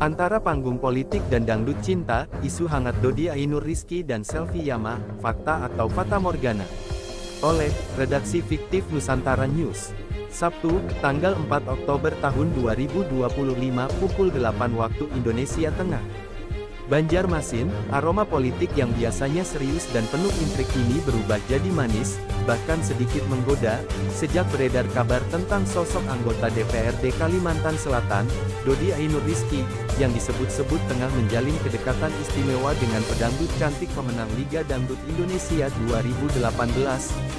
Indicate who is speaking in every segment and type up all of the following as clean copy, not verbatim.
Speaker 1: Antara panggung politik dan dangdut cinta, isu hangat Dodi Ainur Rizky dan Selfie Yama, fakta atau fata morgana. Oleh Redaksi Fiktif Nusantara News. Sabtu, tanggal 4 Oktober tahun 2025 pukul 8 waktu Indonesia Tengah. Banjarmasin, aroma politik yang biasanya serius dan penuh intrik ini berubah jadi manis, bahkan sedikit menggoda, sejak beredar kabar tentang sosok anggota DPRD Kalimantan Selatan, Dodi Ainur Rizky, yang disebut-sebut tengah menjalin kedekatan istimewa dengan pedangdut cantik pemenang Liga Dangdut Indonesia 2018,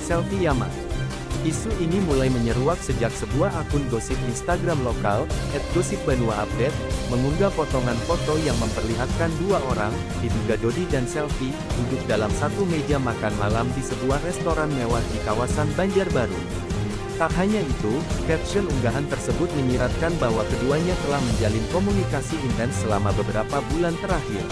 Speaker 1: Selfie Yama. Isu ini mulai menyeruak sejak sebuah akun gosip Instagram lokal, @gosipbanuaupdate, mengunggah potongan foto yang memperlihatkan dua orang, diduga Dodi dan Selfie, duduk dalam satu meja makan malam di sebuah restoran mewah di kawasan Banjarbaru. Tak hanya itu, caption unggahan tersebut menyiratkan bahwa keduanya telah menjalin komunikasi intens selama beberapa bulan terakhir.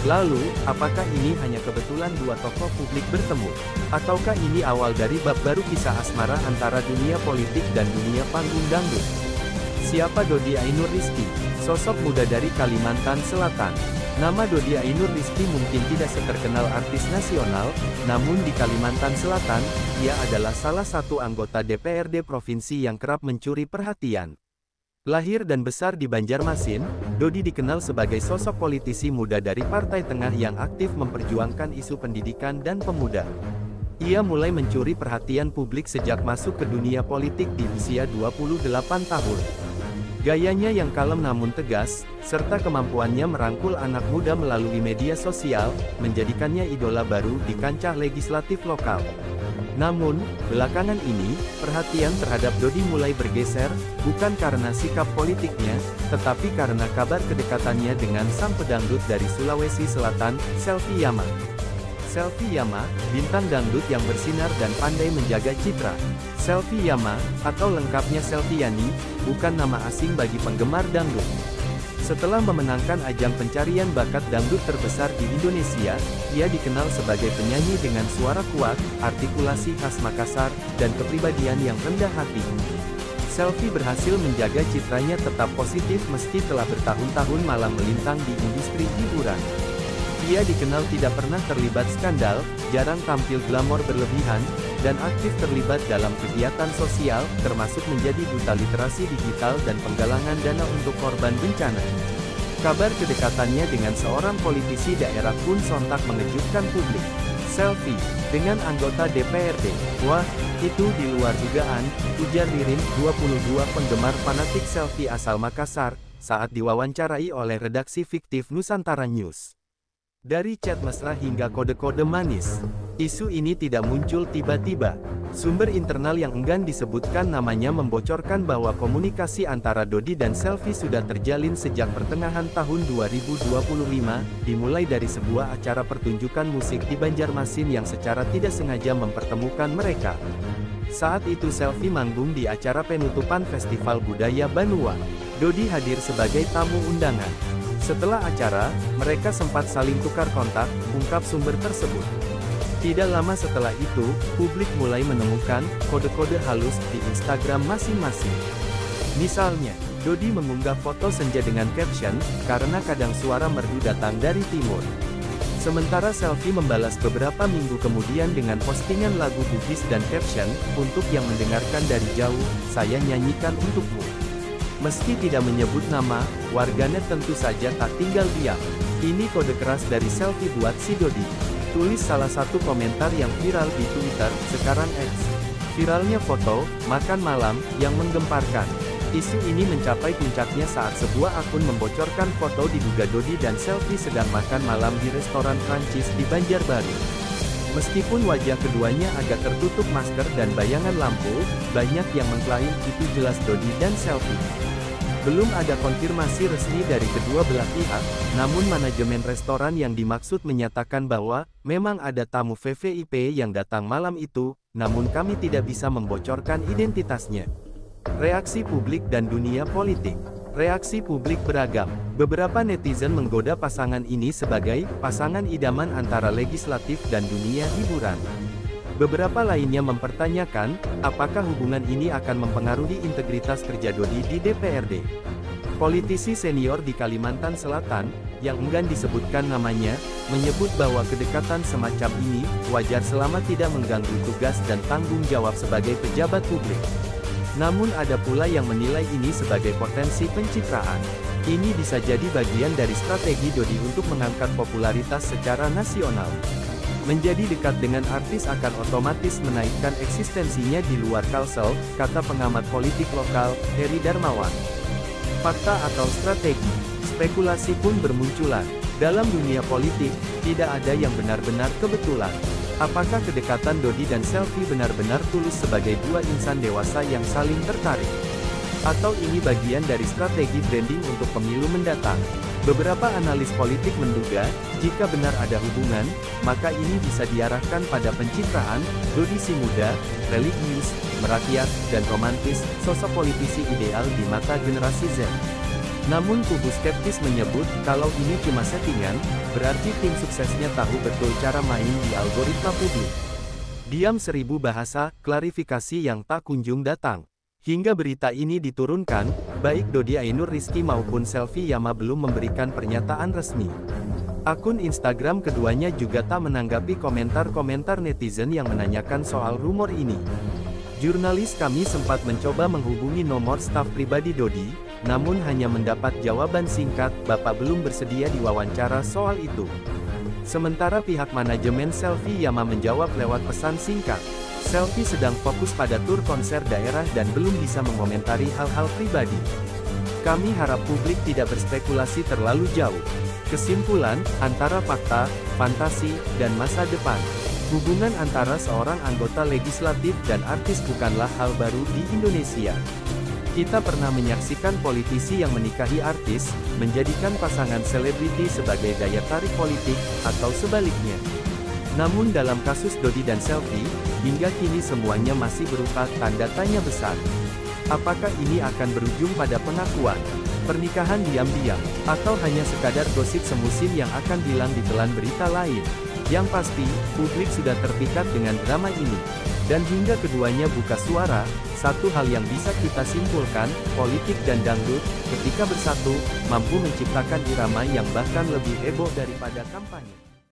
Speaker 1: Lalu, apakah ini hanya kebetulan dua tokoh publik bertemu? Ataukah ini awal dari bab baru kisah asmara antara dunia politik dan dunia panggung dangdut? Siapa Dodi Ainur Rizky? Sosok muda dari Kalimantan Selatan. Nama Dodi Ainur Rizky mungkin tidak seterkenal artis nasional, namun di Kalimantan Selatan, ia adalah salah satu anggota DPRD provinsi yang kerap mencuri perhatian. Lahir dan besar di Banjarmasin, Dodi dikenal sebagai sosok politisi muda dari Partai Tengah yang aktif memperjuangkan isu pendidikan dan pemuda. Ia mulai mencuri perhatian publik sejak masuk ke dunia politik di usia 28 tahun. Gayanya yang kalem namun tegas, serta kemampuannya merangkul anak muda melalui media sosial, menjadikannya idola baru di kancah legislatif lokal. Namun, belakangan ini, perhatian terhadap Dodi mulai bergeser, bukan karena sikap politiknya, tetapi karena kabar kedekatannya dengan sang pedangdut dari Sulawesi Selatan, Selfie Yama. Selfie Yama, bintang dangdut yang bersinar dan pandai menjaga citra. Selfie Yama, atau lengkapnya Selfie Yani, bukan nama asing bagi penggemar dangdut. Setelah memenangkan ajang pencarian bakat dangdut terbesar di Indonesia, ia dikenal sebagai penyanyi dengan suara kuat, artikulasi khas Makassar, dan kepribadian yang rendah hati. Selfie berhasil menjaga citranya tetap positif meski telah bertahun-tahun malang melintang di industri hiburan. Ia dikenal tidak pernah terlibat skandal, jarang tampil glamor berlebihan, dan aktif terlibat dalam kegiatan sosial, termasuk menjadi duta literasi digital dan penggalangan dana untuk korban bencana. Kabar kedekatannya dengan seorang politisi daerah pun sontak mengejutkan publik. Selfie dengan anggota DPRD. Wah, itu di luar dugaan, ujar Ririn, 22 penggemar fanatik Selfie asal Makassar, saat diwawancarai oleh Redaksi Fiktif Nusantara News. Dari chat mesra hingga kode-kode manis, isu ini tidak muncul tiba-tiba. Sumber internal yang enggan disebutkan namanya membocorkan bahwa komunikasi antara Dodi dan Selfie sudah terjalin sejak pertengahan tahun 2025, dimulai dari sebuah acara pertunjukan musik di Banjarmasin yang secara tidak sengaja mempertemukan mereka. Saat itu Selfie manggung di acara penutupan Festival Budaya Banua. Dodi hadir sebagai tamu undangan. Setelah acara, mereka sempat saling tukar kontak, ungkap sumber tersebut. Tidak lama setelah itu, publik mulai menemukan kode-kode halus di Instagram masing-masing. Misalnya, Dodi mengunggah foto senja dengan caption, "Karena kadang suara merdu datang dari timur." Sementara Selfie membalas beberapa minggu kemudian dengan postingan lagu Bugis dan caption, "Untuk yang mendengarkan dari jauh, saya nyanyikan untukmu." Meski tidak menyebut nama, warganet tentu saja tak tinggal diam. Ini kode keras dari Selfie buat si Dodi. Tulis salah satu komentar yang viral di Twitter, sekarang X. Viralnya foto, makan malam, yang menggemparkan. Isu ini mencapai puncaknya saat sebuah akun membocorkan foto diduga Dodi dan Selfie sedang makan malam di restoran Prancis di Banjarbaru. Meskipun wajah keduanya agak tertutup masker dan bayangan lampu, banyak yang mengklaim itu jelas Dodi dan Selfie. Belum ada konfirmasi resmi dari kedua belah pihak, namun manajemen restoran yang dimaksud menyatakan bahwa memang ada tamu VVIP yang datang malam itu, namun kami tidak bisa membocorkan identitasnya. Reaksi publik dan dunia politik. Reaksi publik beragam. Beberapa netizen menggoda pasangan ini sebagai pasangan idaman antara legislatif dan dunia hiburan. Beberapa lainnya mempertanyakan, apakah hubungan ini akan mempengaruhi integritas kerja Dodi di DPRD. Politisi senior di Kalimantan Selatan, yang enggan disebutkan namanya, menyebut bahwa kedekatan semacam ini wajar selama tidak mengganggu tugas dan tanggung jawab sebagai pejabat publik. Namun ada pula yang menilai ini sebagai potensi pencitraan. Ini bisa jadi bagian dari strategi Dodi untuk mengangkat popularitas secara nasional. Menjadi dekat dengan artis akan otomatis menaikkan eksistensinya di luar Kalsel, kata pengamat politik lokal, Heri Darmawan. Fakta atau strategi, spekulasi pun bermunculan. Dalam dunia politik, tidak ada yang benar-benar kebetulan. Apakah kedekatan Dodi dan Selfie benar-benar tulus sebagai dua insan dewasa yang saling tertarik? Atau ini bagian dari strategi branding untuk pemilu mendatang? Beberapa analis politik menduga, jika benar ada hubungan, maka ini bisa diarahkan pada pencitraan, Dodi si muda, religius, merakyat, dan romantis, sosok politisi ideal di mata generasi Z. Namun kubu skeptis menyebut, kalau ini cuma settingan, berarti tim suksesnya tahu betul cara main di algoritma publik. Diam 1000 bahasa, klarifikasi yang tak kunjung datang. Hingga berita ini diturunkan, baik Dodi Ainur Rizky maupun Selfie Yama belum memberikan pernyataan resmi. Akun Instagram keduanya juga tak menanggapi komentar-komentar netizen yang menanyakan soal rumor ini. Jurnalis kami sempat mencoba menghubungi nomor staf pribadi Dodi, namun hanya mendapat jawaban singkat, "Bapak belum bersedia diwawancara soal itu." Sementara pihak manajemen Selfie Yama menjawab lewat pesan singkat, "Selfie sedang fokus pada tur konser daerah dan belum bisa mengomentari hal-hal pribadi. Kami harap publik tidak berspekulasi terlalu jauh." Kesimpulan, antara fakta, fantasi, dan masa depan. Hubungan antara seorang anggota legislatif dan artis bukanlah hal baru di Indonesia. Kita pernah menyaksikan politisi yang menikahi artis, menjadikan pasangan selebriti sebagai daya tarik politik, atau sebaliknya. Namun dalam kasus Dodi dan Selfie, hingga kini semuanya masih berupa tanda tanya besar. Apakah ini akan berujung pada pengakuan pernikahan diam-diam, atau hanya sekadar gosip semusim yang akan hilang ditelan berita lain? Yang pasti, publik sudah terpikat dengan drama ini. Dan hingga keduanya buka suara, satu hal yang bisa kita simpulkan, politik dan dangdut, ketika bersatu, mampu menciptakan irama yang bahkan lebih heboh daripada kampanye.